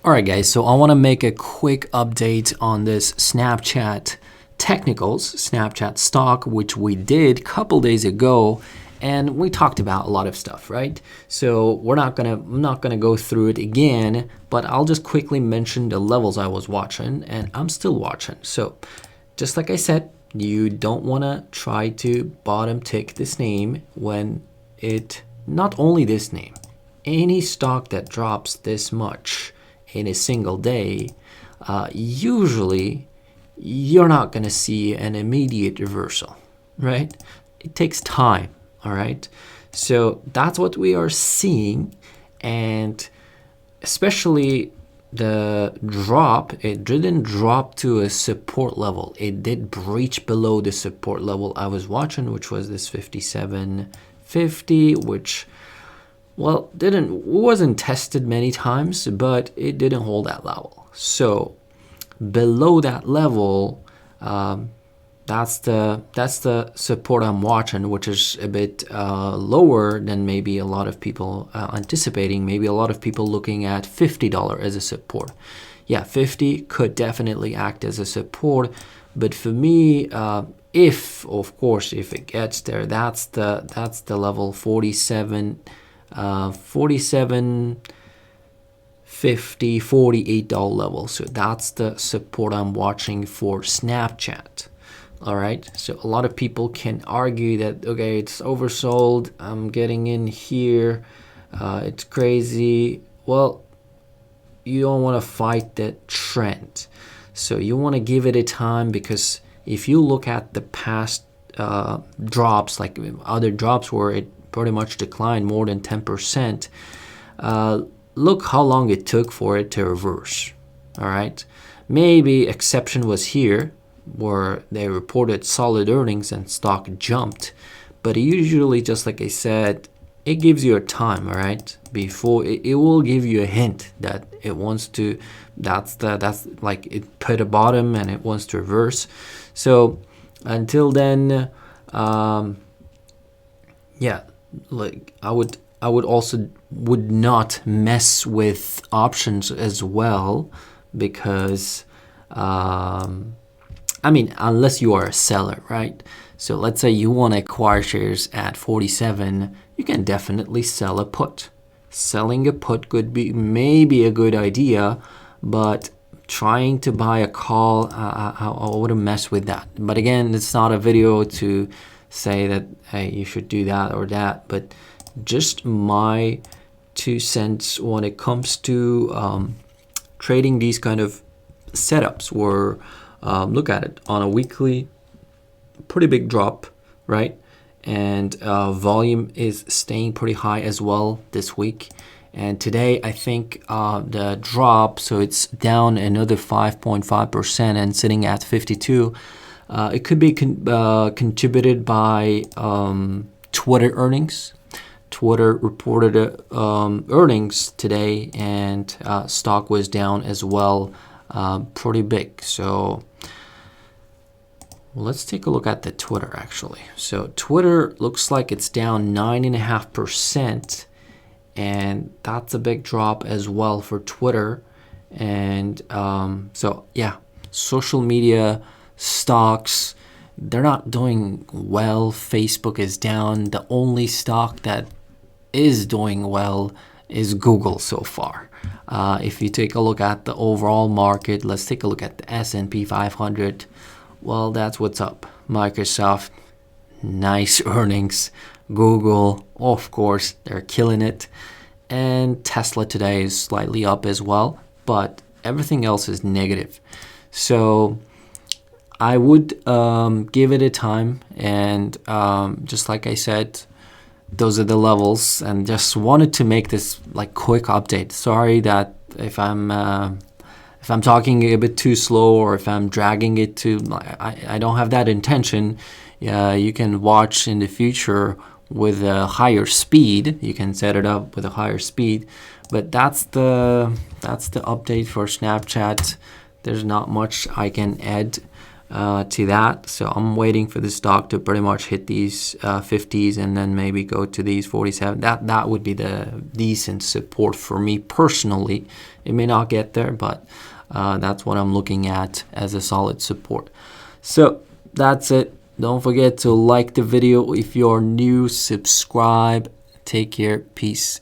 Alright guys, so I want to make a quick update on this Snapchat technicals, Snapchat stock, which we did a couple days ago, and we talked about a lot of stuff, right? So I'm not gonna go through it again, but I'll just quickly mention the levels I was watching, and I'm still watching. So just like I said, you don't want to try to bottom tick this name when not only this name, any stock that drops this much in a single day, usually you're not going to see an immediate reversal, right? It takes time, all right? So that's what we are seeing, and especially the drop, it didn't drop to a support level. It did breach below the support level I was watching, which was this 57.50, which, well, wasn't tested many times, but it didn't hold that level. So below that level, that's the support I'm watching, which is a bit lower than maybe a lot of people anticipating. Maybe a lot of people looking at $50 as a support. Yeah, 50 could definitely act as a support, but for me, if it gets there, that's the level 47. 47.50, $48 level. So that's the support I'm watching for Snapchat. All right. So a lot of people can argue that, okay, it's oversold, I'm getting in here, it's crazy. Well, you don't want to fight that trend. So you want to give it a time, because if you look at the past drops, like other drops where it pretty much declined more than 10%, look how long it took for it to reverse. All right, maybe exception was here where they reported solid earnings and stock jumped, but usually, just like I said, it gives you a time, all right, before it will give you a hint that it wants to, that's like it hit a bottom and it wants to reverse. So until then, yeah, like I would also would not mess with options as well, because I mean, unless you are a seller, right? So let's say you want to acquire shares at 47, you can definitely sell a put. Selling a put could be maybe a good idea, but trying to buy a call, I wouldn't mess with that. But again, it's not a video to say that, hey, you should do that or that, but just my 2 cents when it comes to trading these kind of setups, where look at it on a weekly, pretty big drop, right? And volume is staying pretty high as well this week. And today, I think the drop, so it's down another 5.5% and sitting at 52. It could be contributed by Twitter earnings. Twitter reported earnings today, and stock was down as well, pretty big. So let's take a look at the Twitter actually. So Twitter looks like it's down 9.5%, and that's a big drop as well for Twitter. And so yeah, social media stocks, they're not doing well. Facebook is down. The only stock that is doing well is Google so far. If you take a look at the overall market, let's take a look at the S&P 500. Well, that's what's up. Microsoft, nice earnings. Google, of course, they're killing it. And Tesla today is slightly up as well, but everything else is negative. So I would give it a time, and just like I said, those are the levels, and just wanted to make this like quick update. Sorry that if I'm talking a bit too slow, or if I'm dragging it too, I don't have that intention. You can watch in the future with a higher speed. You can set it up with a higher speed, but that's the update for Snapchat. There's not much I can add. to that. So I'm waiting for the stock to pretty much hit these 50s and then maybe go to these 47. That would be the decent support for me personally. It may not get there, but that's what I'm looking at as a solid support. So that's it. Don't forget to like the video. If you're new, subscribe. Take care. Peace.